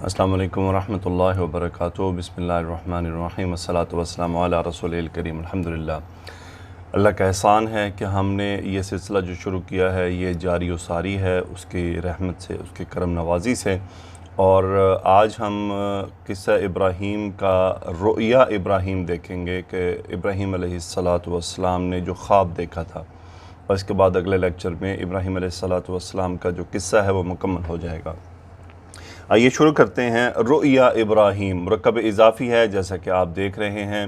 السلام علیکم ورحمۃ اللہ وبرکاتہ۔ بسم اللہ الرحمن الرحیم، والصلاۃ والسلام علی رسول الکریم۔ الحمدللہ، اللہ کا احسان ہے کہ ہم نے یہ سلسلہ جو شروع کیا ہے یہ جاری و ساری ہے اس کی رحمت سے، اس کی کرم نوازی سے۔ اور آج ہم قصہ ابراہیم کا رؤیا ابراہیم دیکھیں گے کہ ابراہیم علیہ السلام نے جو خواب دیکھا تھا، اور اس کے بعد اگلے لیکچر میں ابراہیم علیہ السلام کا جو قصہ ہے وہ مکمل ہو جائے گا۔ آئیے شروع کرتے ہیں۔ رؤیا ابراہیم مرکب اضافی ہے جیسا کہ آپ دیکھ رہے ہیں۔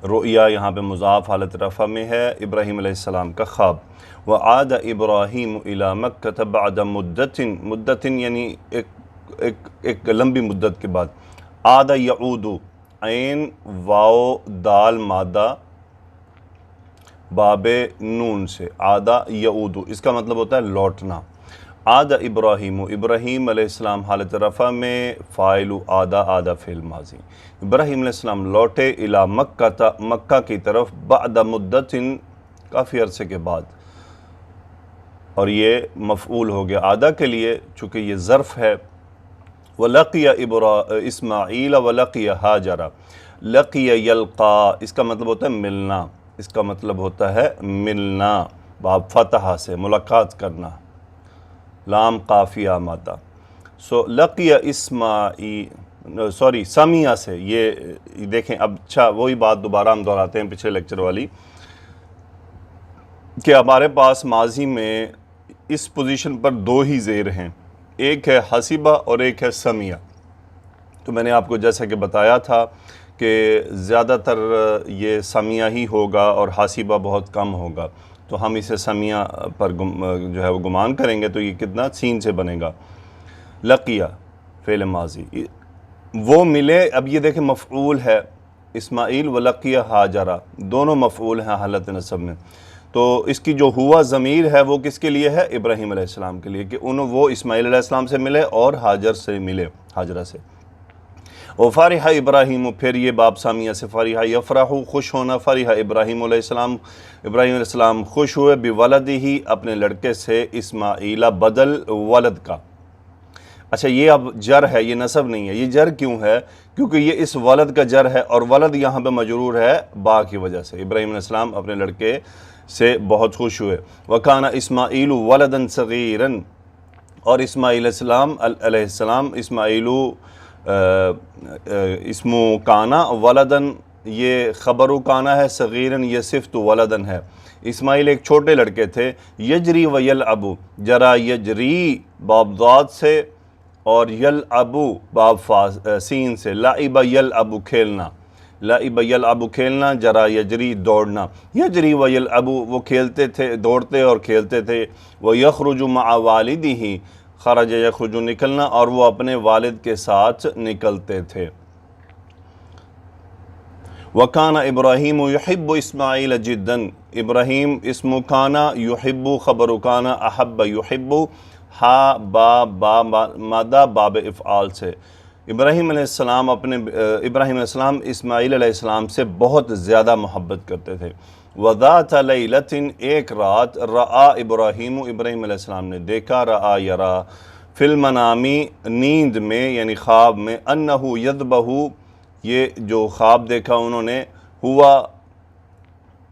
رؤیا یہاں پہ مضاف حالت رفع میں ہے، ابراہیم علیہ السلام کا خواب۔ وعاد ابراہیم الی مکہ بعد مدت یعنی ایک لمبی مدت کے بعد۔ عاد یعود، عین واو دال مادہ باب نون سے، عاد یعود، اس کا مطلب ہوتا ہے لوٹنا۔ عاد ابراہیم، ابراہیم علیہ السلام حالت رفع میں، فاعل عاد فعل ماضی۔ ابراہیم علیہ السلام لوٹے الی مکہ، مکہ کی طرف، بعد مدت، کافی عرصے کے بعد، اور یہ مفعول ہو گیا عادہ کے لیے چونکہ یہ ظرف ہے۔ وَلَقِيَ اسماعیل وَلَقِيَ ہاجر، لقی یلقا، اس کا مطلب ہوتا ہے ملنا، اس کا مطلب ہوتا ہے ملنا، باب فتح سے ملاقات کرنا، لام قافیہ مادہ۔ لقی سمیہ سے، یہ دیکھیں اب اچھا وہی بات دوبارہ ہم دہراتے ہیں پچھلے لیکچر والی، کہ ہمارے پاس ماضی میں اس پوزیشن پر دو ہی زیر ہیں، ایک ہے حسیبہ اور ایک ہے سمیہ۔ تو میں نے آپ کو جیسا کہ بتایا تھا کہ زیادہ تر یہ سمیہ ہی ہوگا اور حسیبہ بہت کم ہوگا، تو ہم اسے سمیہ پر جو ہے وہ گمان کریں گے، تو یہ کتنا سین سے بنے گا۔ لقیہ فعل ماضی، وہ ملے، اب یہ دیکھیں مفعول ہے، اسماعیل ولقیہ ہاجرہ، دونوں مفعول ہیں حالت نصب میں، تو اس کی جو ہوا ضمیر ہے وہ کس کے لیے ہے؟ ابراہیم علیہ السلام کے لیے، کہ وہ اسماعیل علیہ السلام سے ملے اور ہاجر سے ملے، ہاجرہ سے۔ وفرح ابراہیم، پھر یہ باب سامیہ سے، فرح یفرح خوش ہونا، فرح ابراہیم علیہ السلام خوش ہوئے، بولدہ اپنے لڑکے سے، اسماعیل بدل ولد کا۔ اچھا یہ اب جر ہے، یہ نصب نہیں ہے، یہ جر کیوں ہے؟ کیونکہ یہ اس ولد کا جر ہے، اور ولد یہاں پہ مجرور ہے با کی وجہ سے۔ ابراہیم علیہ السلام اپنے لڑکے سے بہت خوش ہوئے۔ وکان اسماعیل ولدا صغیرا، اور اسماعیل علیہ السلام اسماعیل اسمو کانا، ولدن یہ خبر کانا ہے، صغیرن یہ صفت ولدن ہے۔ اسماعیل ایک چھوٹے لڑکے تھے، یجری و یلعب، جرا یجری باب ضاد سے اور یلعب باب سین سے، لعب یلعب کھیلنا، لعب یلعب کھیلنا، جرا یجری دوڑنا، یجری و یلعب وہ کھیلتے تھے، دوڑتے اور کھیلتے تھے، ویخرج مع والدہ، خرج یخرج نکلنا، اور وہ اپنے والد کے ساتھ نکلتے تھے۔ وَكَانَ إِبْرَاهِيمُ يُحِبُّ إِسْمَاعِيلَ جِدًّا، ابراہیم اسم کانا، یحب خبر کانا، احب یحب، ہا با مادہ باب افعال سے۔ ابراہیم علیہ السلام اسماعیل علیہ السلام سے بہت زیادہ محبت کرتے تھے۔ وَذَاتَ لَيْلَةٍ، ایک رات، رآ ابراہیم، ابراہیم علیہ السلام نے دیکھا، رآ یرا فی المنامی، نیند میں یعنی خواب میں، انہو یذبح، یہ جو خواب دیکھا انہوں نے، ہوا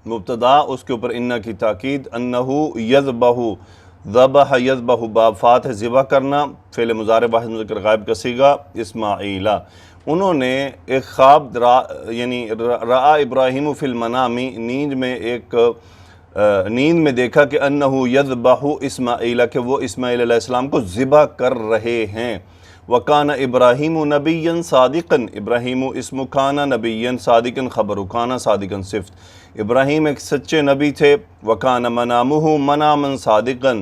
مبتدا، اس کے اوپر انہ کی تاکید، انہو یذبح، ذبح یذبح باب فاتح ذبح کرنا، فعل مضارع واحد مذکر غائب کا صیغہ، اسماعیلہ۔ انہوں نے ایک خواب یعنی رآ ابراہیم فی المنامی، نیند میں دیکھا کہ انہو یذبح اسماعیلہ، کہ وہ اسماعیل علیہ السلام کو ذبح کر رہے ہیں۔ وَكَانَ إِبْرَاهِيمُ نَبِيًّا صَادِقًا، ابراہیم اسم کانا، نبیًّا صادقًا خبر کانا، صادقًا صفت، ابراہیم ایک سچے نبی تھے۔ وَكَانَ مَنَامُهُ مَنَامًا صَادِقًا،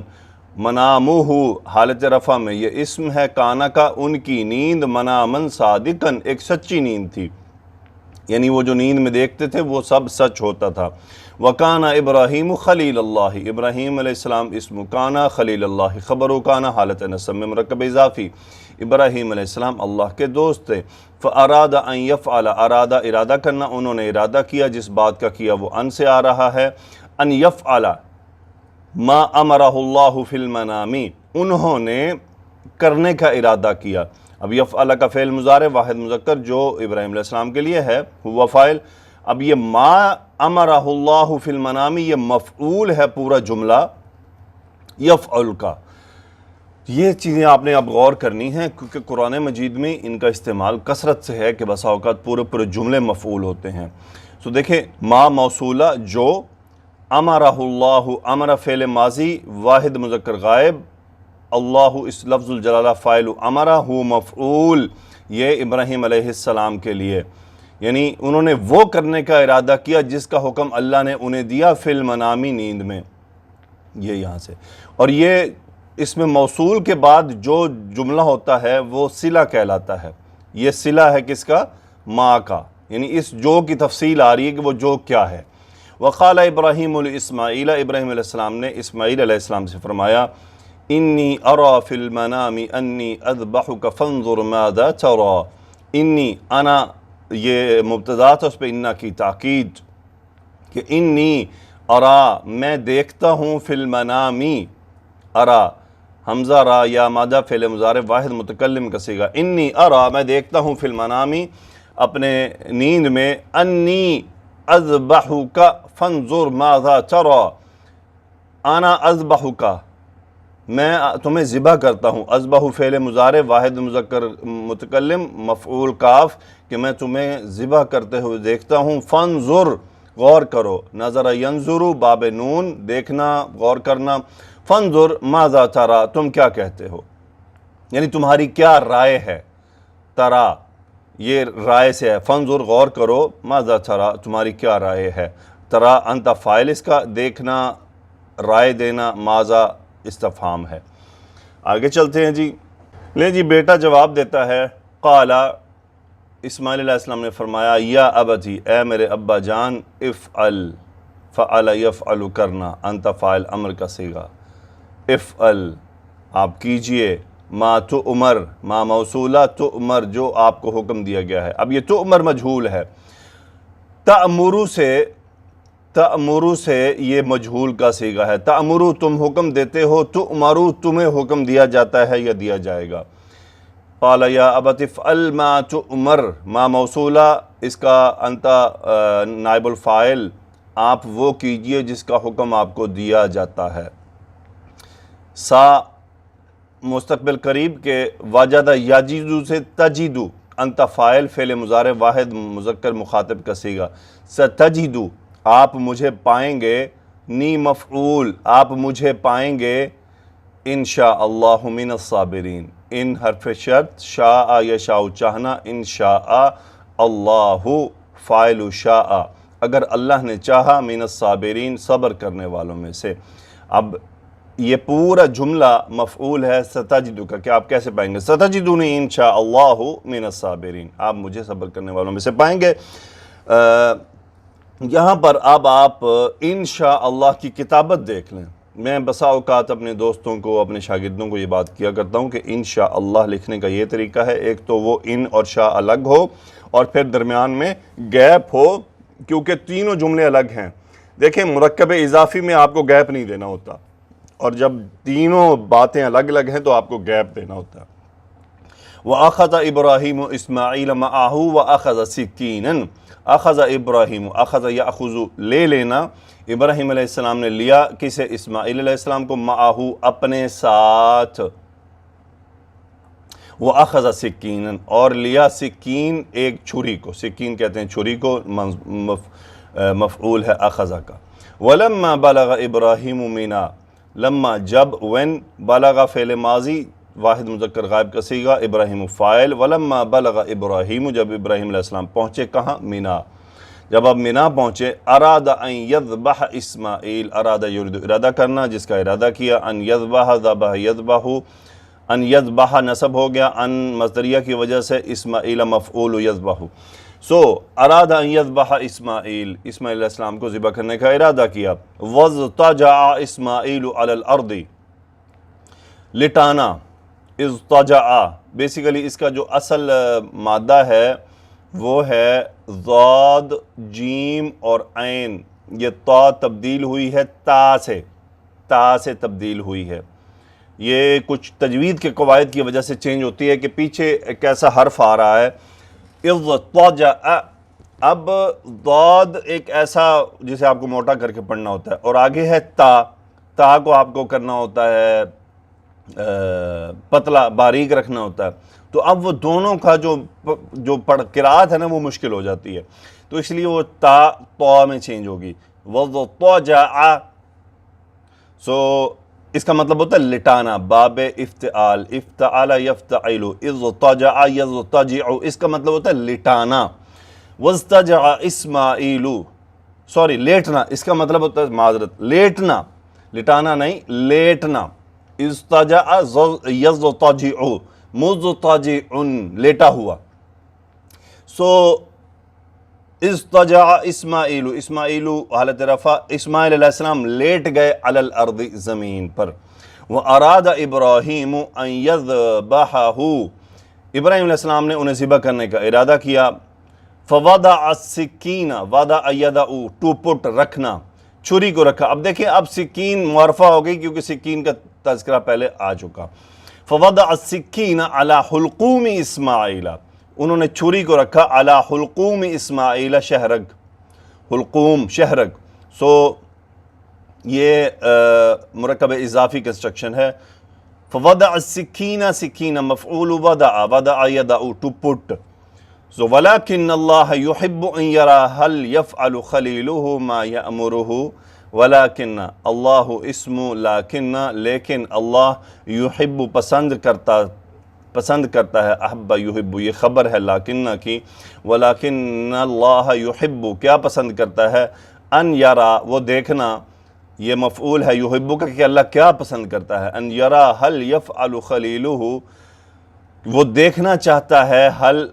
منامُهُ حالت رفع میں، یہ اسم ہے کانا کا، ان کی نیند، منامًا صادقًا ایک سچی نیند تھی، یعنی وہ جو نیند میں دیکھتے تھے وہ سب سچ ہوتا تھا۔ وَكَانَ إِبْرَاهِيمُ خلیل اللہ، ابراہیم علیہ السلام اسم کانا، خلیل اللہ خبر کانا حالت نصب میں مرکب اضافی، ابراہیم علیہ السلام اللہ کے دوست تھے۔ فَأَرَادَ أَن يَفْعَلَ، ارادہ کرنا، انہوں نے ارادہ کیا، جس بات کا کیا وہ ان سے آ رہا ہے، أَن يَفْعَلَ مَا أَمَرَهُ اللَّهُ فِي الْمَنَامِ، انہوں نے کرنے کا ارادہ کیا، اب یفعل کا فعل مضارع واحد مذکر جو ابراہیم علیہ السلام کے لیے ہے ہوا فاعل. اب یہ ما امرہ اللہ فی المنام یہ مفعول ہے پورا جملہ یفعل کا. یہ چیزیں آپ نے اب غور کرنی ہیں کیونکہ قرآن مجید میں ان کا استعمال کثرت سے ہے کہ بسا اوقات پورے جملے مفعول ہوتے ہیں. سو دیکھیں ما موصولہ جو، امرہ اللہ امر فعل ماضی واحد مذکر غائب، اللہ اس لفظ الجلالہ فاعل، امرہ ہو مفعول یہ ابراہیم علیہ السلام کے لیے، یعنی انہوں نے وہ کرنے کا ارادہ کیا جس کا حکم اللہ نے انہیں دیا فی المنامی نیند میں. یہ یہاں سے، اور یہ اس میں موصول کے بعد جو جملہ ہوتا ہے وہ صلہ کہلاتا ہے. یہ صلہ ہے کس کا؟ ما کا، یعنی اس جو کی تفصیل آ رہی ہے کہ وہ جو کیا ہے. وقال ابراہیم الاسماعیل، ابراہیم علیہ السلام نے اسماعیل علیہ السلام سے فرمایا انی ارا فی المنام انی اذبحک فانظر ماذا ترى. انی انا یہ مبتدا تھا، اس پہ انا کی تاکید کہ انی ارا میں دیکھتا ہوں فی المنامی، ارا حمزہ را یا مادہ فعل مضارع واحد متکلم کا صیغہ، انی ارا میں دیکھتا ہوں فی المنامی اپنے نیند میں، انی اذبحک فانظر ماذا ترى، انا اذبحک میں تمہیں ذبح کرتا ہوں، اذبح فعل مضارع واحد مذکر متکلم مفعول کاف کہ میں تمہیں ذبح کرتے ہوئے دیکھتا ہوں، فانظر غور کرو، نظر ینظر باب نون دیکھنا غور کرنا، فانظر ماذا ترى تم کیا کہتے ہو، یعنی تمہاری کیا رائے ہے. ترى یہ رائے سے ہے، فانظر غور کرو، ماذا ترى تمہاری کیا رائے ہے. ترى انت فاعل اس کا، دیکھنا رائے دینا، ماذا استفہام ہے. آگے چلتے ہیں جی. لیں جی بیٹا جواب دیتا ہے، قال اسماعیل علیہ السلام نے فرمایا یا ابتی اے میرے ابا جان، افعل فعل یفعل کرنا، انت فاعل امر کا صیغہ، افعل آپ کیجئے، ما تؤمر ما موصولہ، تؤمر جو آپ کو حکم دیا گیا ہے. اب یہ تؤمر مجہول ہے، تأمرو سے یہ مجہول کا صیغہ ہے. تأمرو تم حکم دیتے ہو، تؤمرو تمہیں حکم دیا جاتا ہے یا دیا جائے گا. قال یا ابت افعل ما تؤمر ما موصولہ اس کا انت نائب الفاعل، آپ وہ کیجئے جس کا حکم آپ کو دیا جاتا ہے. سا مستقبل قریب کے واجدہ یاجیدو سے تجیدو، انت فاعل فعل مضارع واحد مذکر مخاطب کا صیغہ، ستجیدو آپ مجھے پائیں گے، نی مفعول آپ مجھے پائیں گے، انشاءاللہ من الصابرین، ان حرف شرط، شاء یشاء چاہنا، انشاء اللہ فاعل شاء اگر اللہ نے چاہا، من الصابرین صبر کرنے والوں میں سے. اب یہ پورا جملہ مفعول ہے ستجدو کا، کہ آپ کیسے پائیں گے؟ ستجدونی انشاءاللہ من الصابرین، آپ مجھے صبر کرنے والوں میں سے پائیں گے. یہاں پر اب آپ انشاءاللہ کی کتابت دیکھ لیں. میں بسا اوقات اپنے دوستوں کو، اپنے شاگردوں کو یہ بات کیا کرتا ہوں کہ انشاءاللہ لکھنے کا یہ طریقہ ہے، ایک تو وہ ان اور شاء الگ ہو اور پھر درمیان میں گیپ ہو، کیونکہ تینوں جملے الگ ہیں. دیکھیں مرکب اضافی میں آپ کو گیپ نہیں دینا ہوتا، اور جب تینوں باتیں الگ الگ ہیں تو آپ کو گیپ دینا ہوتا ہے. وَأَخَذَ إِبْرَاهِيمُ إِسْمَاعِيلَ مَعَهُ وَأَخَذَ سِكِّينًا، اخذ ابراہیم، اخذ یاخذ لے لینا، ابراہیم علیہ السلام نے لیا کسے؟ اسماعیل علیہ السلام کو، معاہو اپنے ساتھ، وَأَخَذَ سِكِّينًا اور لیا سکین ایک چھری کو، سکین کہتے ہیں چھری کو، مفعول ہے اخذ کا. وَلَمَّا بَلَغَ إِبْرَاهِيمُ مِنَا، لما جب، when بلغ فعل ماضی واحد مذکر غائب کا صیغہ، ابراہیم فاعل، ولما بلغ ابراہیم جب ابراہیم علیہ السلام پہنچے کہاں؟ مینا. جب اب مینا پہنچے، اراد ان یذبح اسماعیل، اراد یرید ارادہ کرنا، جس کا ارادہ کیا، ان یذبح ذبح یذبح، ان یذبح نصب ہو گیا ان مصدریہ کی وجہ سے، اسماعیل مفعول یذبح. سو اراد ان یذبح اسماعیل، اسماعیل علیہ السلام کو ذبح کرنے کا ارادہ کیا. واضطجع اسماعیل علی الارض، لٹانا، اضطجع بیسیکلی اس کا جو اصل مادہ ہے وہ ہے ضاد جیم اور عین. یہ تا تبدیل ہوئی ہے تا سے تبدیل ہوئی ہے. یہ کچھ تجوید کے قواعد کی وجہ سے چینج ہوتی ہے کہ پیچھے ایک ایسا حرف آ رہا ہے اضطجع، اب ضاد ایک ایسا جسے آپ کو موٹا کر کے پڑھنا ہوتا ہے، اور آگے ہے تا کو آپ کو کرنا ہوتا ہے پتلا باریک رکھنا ہوتا ہے، تو اب وہ دونوں کا جو قرات ہے نا وہ مشکل ہو جاتی ہے، تو اس لیے وہ تا میں چینج ہوگی وضطجع۔ سو اس کا مطلب ہوتا ہے لٹانا، باب افتعال، افتعال یفتعل، اضطجع یضطجع، اس کا مطلب ہوتا ہے لٹانا۔ واضطجع اسماعیل، سوری لیٹنا، اس کا مطلب ہوتا ہے معذرت لیٹنا، لٹانا نہیں لیٹنا۔ اضطجع یضطجع، مضطجع لیٹا ہوا۔ سو اضطجع اسماعیل، اسماعیل حالت رفع، اسماعیل علیہ السلام لیٹ گئے علی الارض زمین پر۔ واراد ابراہیم ان یذبحہ، ابراہیم علیہ السلام نے انہیں ذبح کرنے کا ارادہ کیا۔ فوضع السکین، وضع یدہ ٹو پٹ رکھنا، چھری کو رکھا۔ اب دیکھیں اب سکین معرفہ ہو گئی کیونکہ سکین کا تذکرہ پہلے آ چکا۔ فوضع السکین علی حلقوم اسماعیل، انہوں نے چھری کو رکھا علی حلقوم اسماعیل، شہرگ، حلقوم شہرگ۔ سو یہ مرکب اضافی کنسٹرکشن ہے۔ فوضع السکین، سکین مفعول وضع، وضع یدع ٹو پٹ۔ سو ولیکن اللہ یحب ان یرا هل یفعل خلیلہ ما یأمرہ، ولیکن اللہ اسم لیکن، لیکن اللہ یحب پسند کرتا ہے، احب یحب یہ خبر ہے لیکن کی، ولیکن اللہ یحب کیا پسند کرتا ہے، ان یرا وہ دیکھنا، یہ مفعول ہے یحب کا کہ اللہ کیا پسند کرتا ہے، ان یرا هل یفعل خلیلہ وہ دیکھنا چاہتا ہے، حل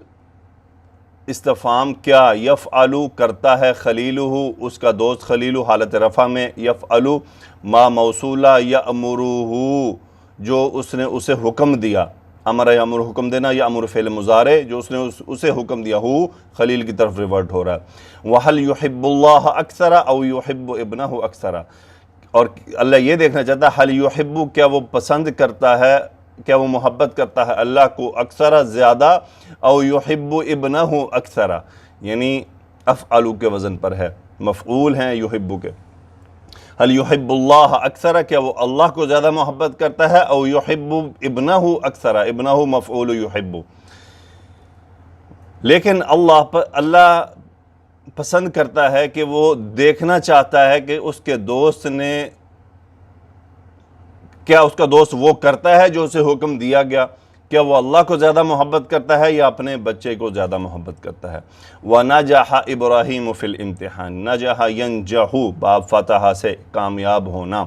استفہام کیا، یفعلو کرتا ہے، خلیلہ اس کا دوست، خلیلہ حالت رفع میں، یفعلو ما موصولہ، یأمرہ جو اس نے اسے حکم دیا، امر یامر حکم دینا، یا امر فعل مضارع جو اس نے اسے حکم دیا، ہو خلیل کی طرف ریورٹ ہو رہا ہے۔ وَهَلْ يُحِبُّ اللَّهَ أَكْثَرَ أَوْ يُحِبُّ ابْنَهُ أَكْثَرَ، اور اللہ یہ دیکھنا چاہتا ہے حل یحب کیا وہ پسند کرتا ہے، کیا وہ محبت کرتا ہے اللہ کو، اکثر زیادہ، او یحب ابنہ اکثر، یعنی افعلو کے وزن پر ہے، مفعول ہیں یحب کے۔ حل یحب اللہ اکثر کیا وہ اللہ کو زیادہ محبت کرتا ہے، او یحب ابنہ اکثر، ابنہ مفعول یحب۔ لیکن اللہ پسند کرتا ہے کہ وہ دیکھنا چاہتا ہے کہ اس کے دوست نے کیا، اس کا دوست وہ کرتا ہے جو اسے حکم دیا گیا، کیا وہ اللہ کو زیادہ محبت کرتا ہے یا اپنے بچے کو زیادہ محبت کرتا ہے۔ وَنَجَحَ إِبْرَاهِيمُ فِي الْإِمْتِحَانِ، نجح ینجحو باب فتحہ سے کامیاب ہونا،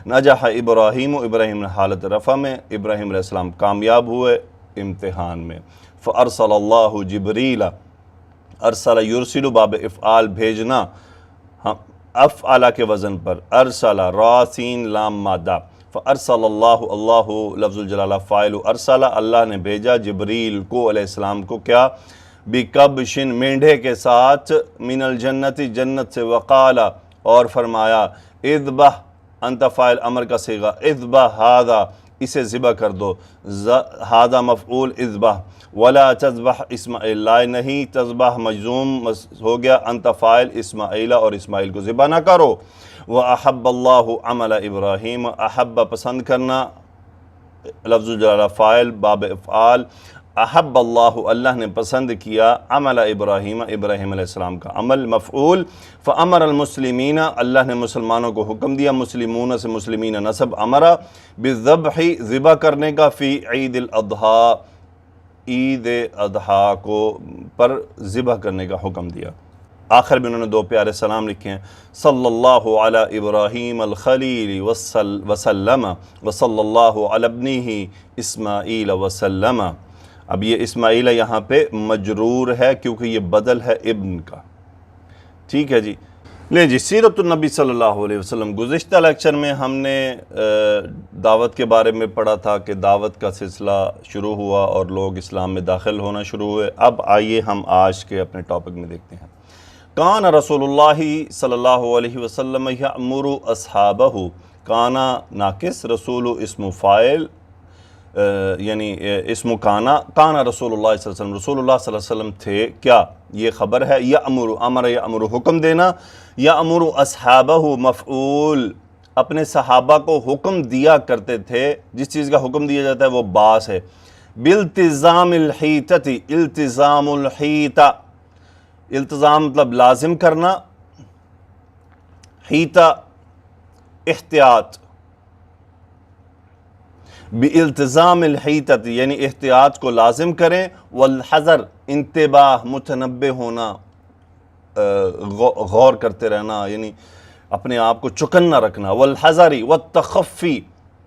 نجح ابراہیم، ابراہیم حالت رفع میں، ابراہیم علیہ السلام کامیاب ہوئے امتحان میں۔ فَأَرْسَلَ اللَّهُ جِبْرِيلَ، ارسل یرسل باب افعال بھیجنا، افعال کے وزن پر، ارسل را سین لام مادہ، فارسل اللہ، اللہ لفظ الجلالہ فاعل، ارسل اللہ نے بھیجا، جبریل کو علیہ السلام کو کیا، بکبشن مینڈھے کے ساتھ، من الجنت جنت سے، وقال اور فرمایا، اذبح انت فاعل امر کا صیغہ، اذبح ھذا اسے ذبح کر دو، ھذا مفعول اذبح، ولا تذبح اسماعیل لا نہیں تذبح مجزوم ہو گیا، انت فاعل اسماعیل اور اسماعیل کو ذبح نہ کرو۔ وَأَحَبَّ اللَّهُ عَمَلَ ابراہیم، احب پسند کرنا، لفظ الجلالہ فاعل باب افعال، احب اللہ اللہ نے پسند کیا، عمل ابراہیم ابراہیم علیہ السلام کا عمل، مفعول، فامر المسلمین اللہ نے مسلمانوں کو حکم دیا، مسلمون سے مسلمین نسب، امرا بالذبح ذبح کرنے کا، فی عید الاضحیٰ عید اضحیٰ کو پر ذبح کرنے کا حکم دیا۔ آخر میں انہوں نے دو پیارے سلام لکھے ہیں، صلی اللہ علی ابراہیم الخلیل وسلم وصلی اللہ علی ابنہ اسماعیل وسلم۔ اب یہ اسماعیل یہاں پہ مجرور ہے کیونکہ یہ بدل ہے ابن کا، ٹھیک ہے جی۔ لیں جی، سیرت النبی صلی اللہ علیہ وسلم، گزشتہ لیکچر میں ہم نے دعوت کے بارے میں پڑھا تھا کہ دعوت کا سلسلہ شروع ہوا اور لوگ اسلام میں داخل ہونا شروع ہوئے۔ اب آئیے ہم آج کے اپنے ٹاپک میں دیکھتے ہیں۔ کان رسول اللہ صلی اللہ علیہ وسلم یأمر اصحابہ، کانا ناقص، رسول اسم فاعل، یعنی اسم کانا، کانا رسول اللہ صلی اللہ علیہ وسلم، رسول اللہ صلی اللہ علیہ وسلم تھے کیا، یہ خبر ہے، یأمر، امر یأمر حکم دینا، یأمر اصحابہ مفعول، اپنے صحابہ کو حکم دیا کرتے تھے، جس چیز کا حکم دیا جاتا ہے وہ باس ہے، بالتزام الحیطۃ، التزام الحیطہ، التزام مطلب لازم کرنا، حیطہ احتیاط، بالتزام الحیطۃ یعنی احتیاط کو لازم کریں، والحذر انتباہ متنبہ ہونا، غور کرتے رہنا، یعنی اپنے آپ کو چکنا رکھنا، والحذر والتخفی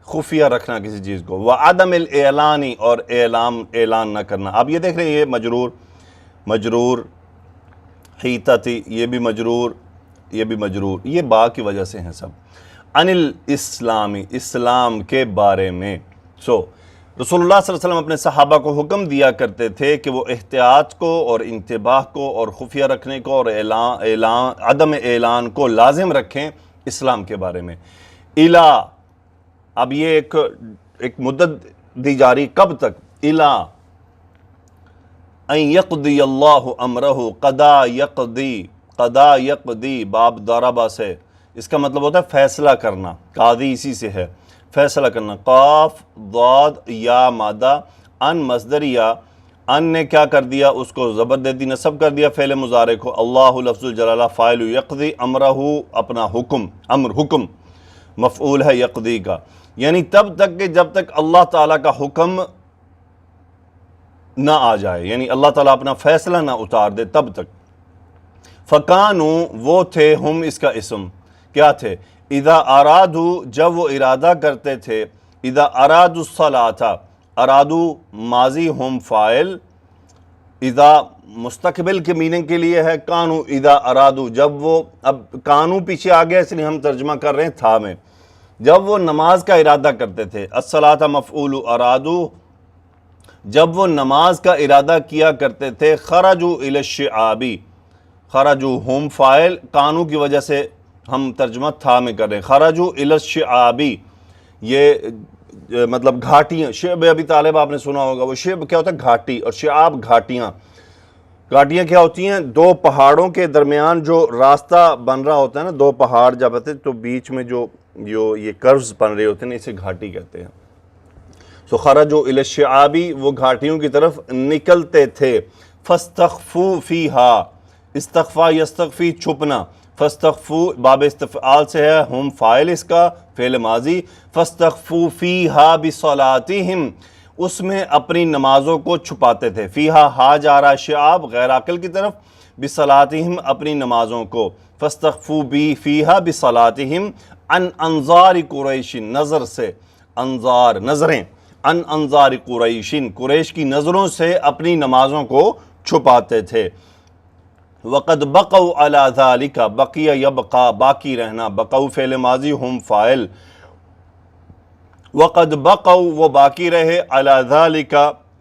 خفیہ رکھنا کسی چیز کو، وعدم الاعلانی اور اعلان نہ کرنا۔ اب یہ دیکھ رہے ہیں یہ مجرور حیطتی، یہ بھی مجرور، یہ بھی مجرور، یہ با کی وجہ سے ہیں سب۔ عن الاسلامی، اسلام کے بارے میں، رسول اللہ صلی اللہ علیہ وسلم اپنے صحابہ کو حکم دیا کرتے تھے کہ وہ احتیاط کو اور انتباہ کو اور خفیہ رکھنے کو اور عدم اعلان کو لازم رکھیں اسلام کے بارے میں۔ الا، اب یہ ایک مدت دی جاری، کب تک؟ الا ان یقضی اللہ امرہ، قضا یقضی باب ضربہ سے، اس کا مطلب ہوتا ہے فیصلہ کرنا، قاضی اسی سے ہے، فیصلہ کرنا۔ قاف ضاد یا مادہ، ان مصدریہ، ان نے کیا کر دیا، اس کو زبر دے دی، نصب کر دیا فعل مضارع کو، اللہ لفظ الجلالہ فاعل، یقضی امرہ اپنا حکم، امر حکم مفعول ہے یقضی کا، یعنی تب تک کہ جب تک اللہ تعالیٰ کا حکم نہ آ جائے، یعنی اللہ تعالیٰ اپنا فیصلہ نہ اتار دے تب تک۔ فکانو، وہ تھے، ہم اس کا اسم کیا تھے، اذا ارادو، جب وہ ارادہ کرتے تھے، اذا ارادو الصلاۃ، ارادو ماضی، ہم فاعل، اذا مستقبل کے میننگ کے لیے ہے، کانو اذا ارادو، جب وہ، اب کانو پیچھے آ گیا اس لیے ہم ترجمہ کر رہے ہیں تھا میں، جب وہ نماز کا ارادہ کرتے تھے، الصلاۃ مفعول ارادو، جب وہ نماز کا ارادہ کیا کرتے تھے، خرجوا الی الشعاب، خرجوا ہم فاعل، کانو کی وجہ سے ہم ترجمہ تھا میں کر رہے ہیں، خرجوا الی الشعاب، یہ مطلب گھاٹیاں، شعب ابی طالب آپ نے سنا ہوگا، وہ شعب کیا ہوتا ہے، گھاٹی، اور شعاب گھاٹیاں، گھاٹیاں کیا ہوتی ہیں، دو پہاڑوں کے درمیان جو راستہ بن رہا ہوتا ہے نا، دو پہاڑ جب ہوتے تو بیچ میں جو یہ کروز بن رہے ہوتے ہیں، اسے گھاٹی کہتے ہیں۔ خرجوا الی الشعاب، وہ گھاٹیوں کی طرف نکلتے تھے، فاستخفوا فیہا، استخفا یستخفی چھپنا، فاستخفوا باب استفعال سے ہے، ہم فاعل اس کا، فعل ماضی، فاستخفوا فیہا بصلاتہم، اس میں اپنی نمازوں کو چھپاتے تھے، فیہا ہا جا رہا شعاب غیر عاقل کی طرف، بصلاتہم اپنی نمازوں کو، فاستخفوا فیہا بصلاتہم عن انظار قریش، نظر سے، انظار نظریں، ان انظار قریش، قریش کی نظروں سے اپنی نمازوں کو چھپاتے تھے۔ وقد بقوا علی ذالک، بقیہ یبقا باقی رہنا، بقوا فعل ماضی، ہم فاعل، وقد بقوا وہ باقی رہے، علی ذالک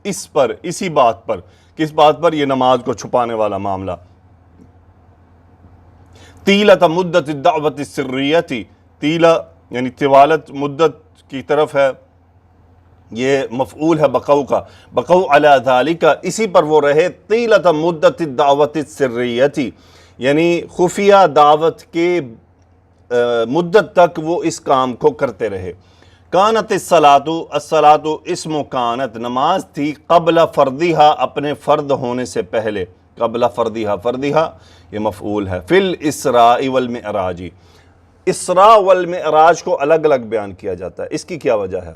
اس پر، اسی بات پر، کس بات پر، یہ نماز کو چھپانے والا معاملہ، طیلۃ مدت الدعوت السریتی، طیلہ یعنی طوالت مدت کی طرف ہے، یہ مفعول ہے بقو کا، بقو علی ذالک اسی پر وہ رہے، طیلۃ مدت الدعوت السریتی یعنی خفیہ دعوت کے مدت تک وہ اس کام کو کرتے رہے۔ کانت الصلاۃ، الصلاۃ اسم کانت، نماز تھی، قبل فردھا اپنے فرد ہونے سے پہلے، قبل فردھا، فردھا یہ مفعول ہے، فی الاسراء والمعراج، اسراء والمعراج کو الگ الگ بیان کیا جاتا ہے، اس کی کیا وجہ ہے؟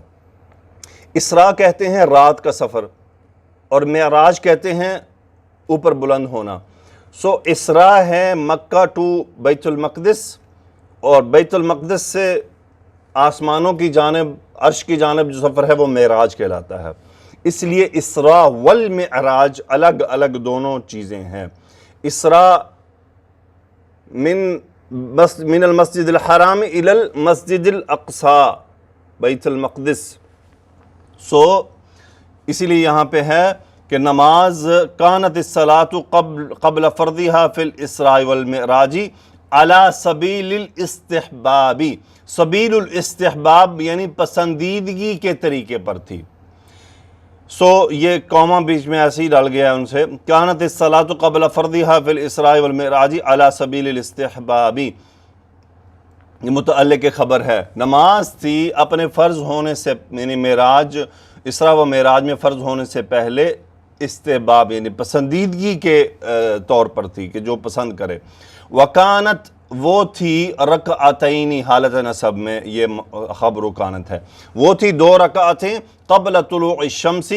اسراء کہتے ہیں رات کا سفر، اور معراج کہتے ہیں اوپر بلند ہونا۔ اسراء ہے مکہ ٹو بیت المقدس، اور بیت المقدس سے آسمانوں کی جانب، عرش کی جانب جو سفر ہے وہ معراج کہلاتا ہے، اس لیے اسراء والمعراج الگ الگ دونوں چیزیں ہیں۔ اسراء من المسجد الحرام الی المسجد الاقصی، بیت المقدس، اسی لیے یہاں پہ ہے کہ نماز، کانت الصلاۃ قبل فرضها فی الاسراء والمعراج علی سبیل الاستحبابی، سبیل الاستحباب یعنی پسندیدگی کے طریقے پر تھی. یہ کوما بیچ میں ایسے ہی ڈال گیا ہے ان سے. کانت الصلاۃ قبل فرضها فی الاسراء والمعراج علی سبیل الاستحباب، یہ متعلق خبر ہے. نماز تھی اپنے فرض ہونے سے، یعنی معراج، اسراء و معراج میں فرض ہونے سے پہلے استحباب یعنی پسندیدگی کے طور پر تھی کہ جو پسند کرے. وکانت، وہ تھی، رکعتین حالت نصب میں یہ خبر کانت ہے، وہ تھی 2 رکعتیں قبل طلوع الشمس،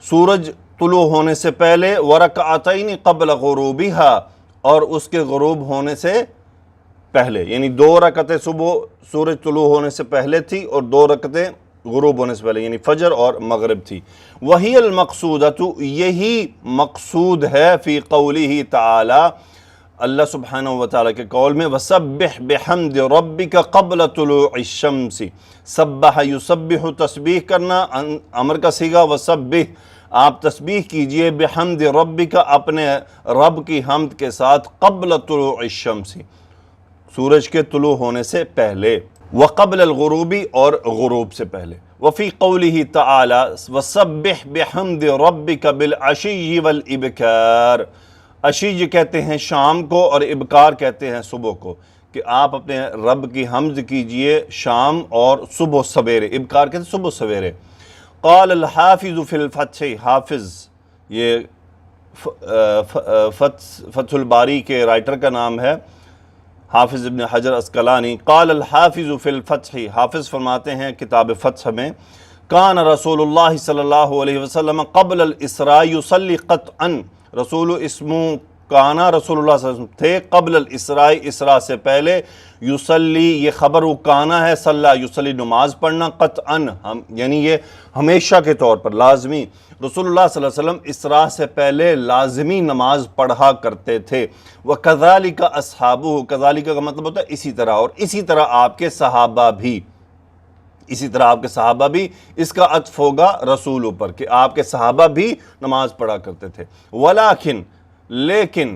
سورج طلوع ہونے سے پہلے، ورکعتین قبل غروبها، اور اس کے غروب ہونے سے پہلے، یعنی 2 رکعتیں صبح سورج طلوع ہونے سے پہلے تھی اور 2 رکعتیں غروب ہونے سے پہلے یعنی فجر اور مغرب تھی. وہی المقصودۃ، یہی مقصود ہے، فی قولہ تعالی، اللہ سبحانہ وتعالی کے قول میں، وَسَبِّحْ بِحَمْدِ رَبِّكَ قَبْلَ طُلُوعِ الشَّمْسِ، سبح یسبح، تسبیح کرنا، امر کا صیغہ وسبح، آپ تسبیح کیجئے، بحمد ربک، اپنے رب کی حمد کے ساتھ، قبل طلوع الشمس، سورج کے طلوع ہونے سے پہلے، وقبل الغروب، اور غروب سے پہلے. وفی قولہ تعالی وسبح بحمد ربک بالعشی والابکار، عشی کہتے ہیں شام کو اور ابکار کہتے ہیں صبح کو، کہ آپ اپنے رب کی حمد کیجئے شام اور صبح سویرے، ابکار کہتے ہیں صبح سویرے. قال الحافظ فی الفتح، حافظ یہ فتح الباری کے رائٹر کا نام ہے، حافظ ابن حجر عسقلانی. قال الحافظ فی الفتح، حافظ فرماتے ہیں کتاب فتح میں، کان رسول اللہ صلی اللہ علیہ وسلم قبل الاسراء یصلی قطعا، رسول اسمو کانا، رسول اللہ صلی اللہ علیہ وسلم تھے قبل الاسراء، اسراء سے پہلے، یصلی، یہ خبر کانا ہے، صلی یصلی، نماز پڑھنا، قطعا یعنی یہ ہمیشہ کے طور پر، لازمی. رسول اللہ صلی اللہ علیہ وسلم اسراء سے پہلے لازمی نماز پڑھا کرتے تھے. وَكَذَلِكَ أَصْحَابُهُ، کذالک کا مطلب ہوتا ہے اسی طرح، اور اسی طرح آپ کے صحابہ بھی، اسی طرح آپ کے صحابہ بھی، اس کا عطف ہوگا رسول پر کہ آپ کے صحابہ بھی نماز پڑھا کرتے تھے. ولیکن، لیکن،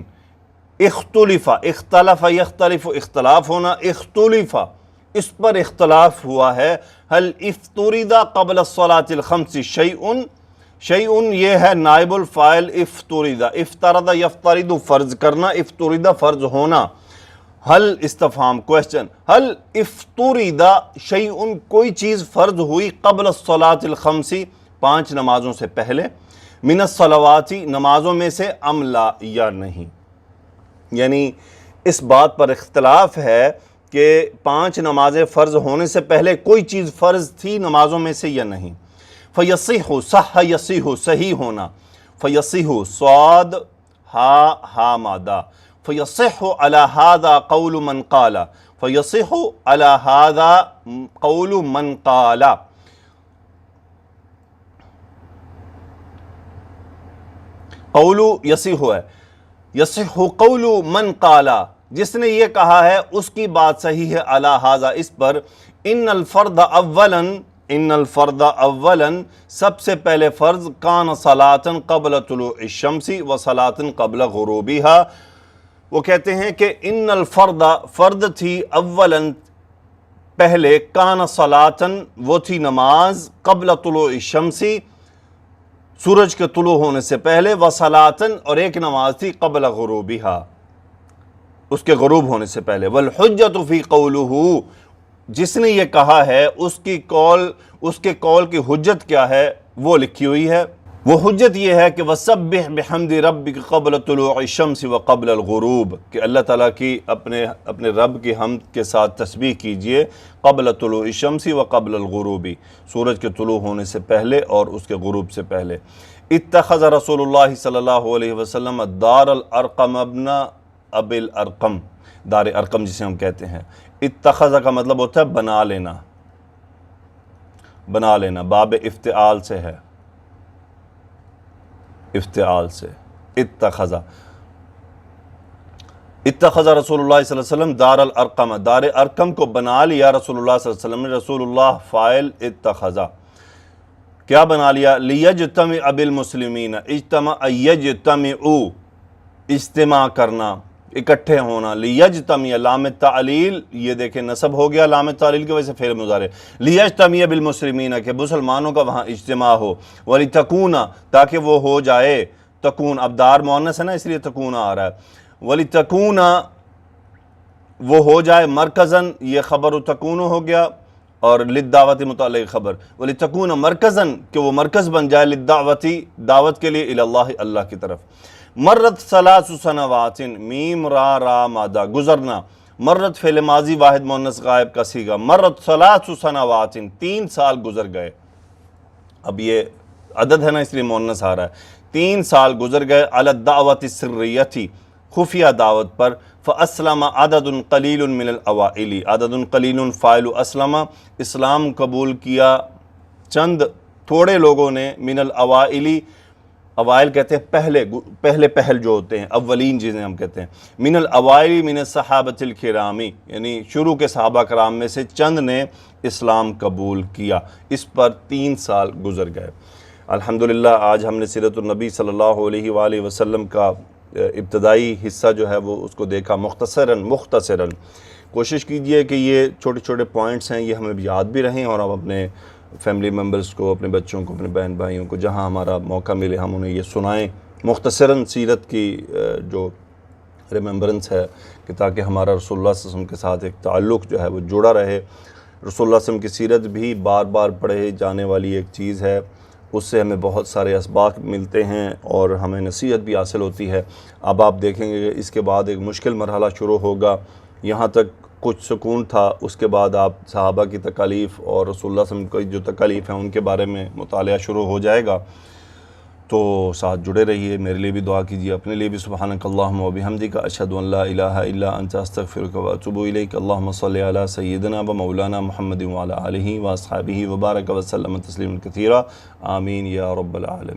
اختلف، اختلف یختلف، اختلاف ہونا، اختلف، اس پر اختلاف ہوا ہے، هل افترض قبل الصلاة الخمس شیء، شیء یہ ہے نائب الفاعل افترض، افترض یفترض فرض کرنا، افترض فرض ہونا. حل استفہام کوشچن، حل افترض شیء، کوئی چیز فرض ہوئی، قبل الصلاة الخمس، 5 نمازوں سے پہلے، من الصلوات، نمازوں میں سے، ام لا، یا نہیں. یعنی اس بات پر اختلاف ہے کہ 5 نمازیں فرض ہونے سے پہلے کوئی چیز فرض تھی نمازوں میں سے یا نہیں. فیصح، صح یصیح، صحیح ہونا، فیصح، صاد ہا مادہ، فیصح علی ھذا قول من قال، فیصح علی ھذا قول من قال، قول یصح ہے، یصح قول من قال، جس نے یہ کہا ہے اس کی بات صحیح ہے، علی ھذا، اس پر، ان الفرض اولا، ان الفرض اولا، سب سے پہلے فرض، کان صلاۃ قبل طلوع الشمس و صلاۃ قبل غروبها، وہ کہتے ہیں کہ ان الفرض، فرض تھی، اولا پہلے، کان صلاۃ، وہ تھی نماز، قبل طلوع الشمس، سورج کے طلوع ہونے سے پہلے، و صلاۃ، اور ایک نماز تھی، قبل غروبها، اس کے غروب ہونے سے پہلے. والحجۃ فی قولہ، جس نے یہ کہا ہے اس کے قول کی حجت کیا ہے وہ لکھی ہوئی ہے. وہ حجت یہ ہے کہ وَسَبِّحْ بِحَمْدِ رَبِّكَ قَبْلَ طُلُوعِ الشَّمْسِ وَقَبْلَ الْغُرُوبِ، کہ اللہ تعالیٰ کی اپنے رب کی حمد کے ساتھ تسبیح کیجئے، قبل طلوع الشمس وقبل الغروب، سورج کے طلوع ہونے سے پہلے اور اس کے غروب سے پہلے. اتخذ رسول اللہ صلی اللہ علیہ وسلم دار الارقم ابن ابی الارقم، دار ارقم جسے ہم کہتے ہیں. اتخذ کا مطلب ہوتا ہے بنا لینا، بنا لینا، باب افتعال سے ہے، افتعال سے، اتخذ. اتخذ رسول اللہ صلی اللہ علیہ وسلم دار الارقم، دار ارقم کو بنا لیا رسول اللہ صلی اللہ علیہ وسلم نے. رسول اللہ فاعل، اتخذ کیا بنا لیا؟ لیجتمع بالمسلمین، اجتمع یجتمعو، اجتماع کرنا، اکٹھے ہونا، لیجتمی لام تعلیل، یہ دیکھیں نصب ہو گیا لام تعلیل کی وجہ سے فعل مضارع، لیجتمی بالمسلمین کہ مسلمانوں کا وہاں اجتماع ہو، ولتکون تاکہ وہ ہو جائے، تکون اب دار مؤنث ہے نا اس لیے تکون آ رہا ہے، ولتکون وہ ہو جائے، مرکزاً یہ خبر تکون ہو گیا اور للدعوت متعلق خبر، ولتکون مرکزاً کہ وہ مرکز بن جائے، للدعوتی دعوت کے لیے الی اللہ اللہ کی طرف۔ مرت ثلاث سنوات، میم را مادہ گزرنا، مرت فعل ماضی واحد مؤنث غائب کا صیغہ، مرت ثلاث سنوات 3 سال گزر گئے، اب یہ عدد ہے نا اس لیے مؤنث آ رہا ہے، 3 سال گزر گئے، علی الدعوت السریتی خفیہ دعوت پر، فاسلم عدد قلیل من الاوائل، عدد قلیل فاعل اسلم اسلام قبول کیا چند تھوڑے لوگوں نے، من الاوائل اوائل کہتے ہیں پہل جو ہوتے ہیں، اولین چیزیں ہم کہتے ہیں، من الاوائل من الصحابۃ الکرامی یعنی شروع کے صحابہ کرام میں سے چند نے اسلام قبول کیا، اس پر 3 سال گزر گئے۔ الحمدللہ آج ہم نے سیرت النبی صلی اللہ علیہ وآلہ وسلم کا ابتدائی حصہ جو ہے وہ اس کو دیکھا مختصراً کوشش کیجئے کہ یہ چھوٹے چھوٹے پوائنٹس ہیں یہ ہمیں یاد بھی رہیں اور ہم اپنے فیملی ممبرز کو، اپنے بچوں کو، اپنے بہن بھائیوں کو جہاں ہمارا موقع ملے ہم انہیں یہ سنائیں مختصراً سیرت کی جو ریممبرنس ہے، کہ تاکہ ہمارا رسول اللہ صلی اللہ علیہ وسلم کے ساتھ ایک تعلق جو ہے وہ جڑا رہے۔ رسول اللہ صلی اللہ علیہ وسلم کی سیرت بھی بار بار پڑھے جانے والی ایک چیز ہے، اس سے ہمیں بہت سارے اسباق ملتے ہیں اور ہمیں نصیحت بھی حاصل ہوتی ہے۔ اب آپ دیکھیں گے کہ اس کے بعد ایک مشکل مرحلہ شروع ہوگا، یہاں تک کچھ سکون تھا، اس کے بعد آپ صحابہ کی تکالیف اور رسول اللہ صلی اللہ علیہ وسلم کی جو تکالیف ہیں ان کے بارے میں مطالعہ شروع ہو جائے گا، تو ساتھ جڑے رہیے، میرے لیے بھی دعا کیجیے، اپنے لیے بھی۔ سبحانک اللہم و بحمدک، اشہد ان لا الہ الا انت، استغفرک و اتوب الیک۔ اللہم صلی علی سیدنا و مولانا محمد وعلی آلہ و اصحابہ وبارک وسلم تسلیما کثیرا، آمین یا رب العالمین۔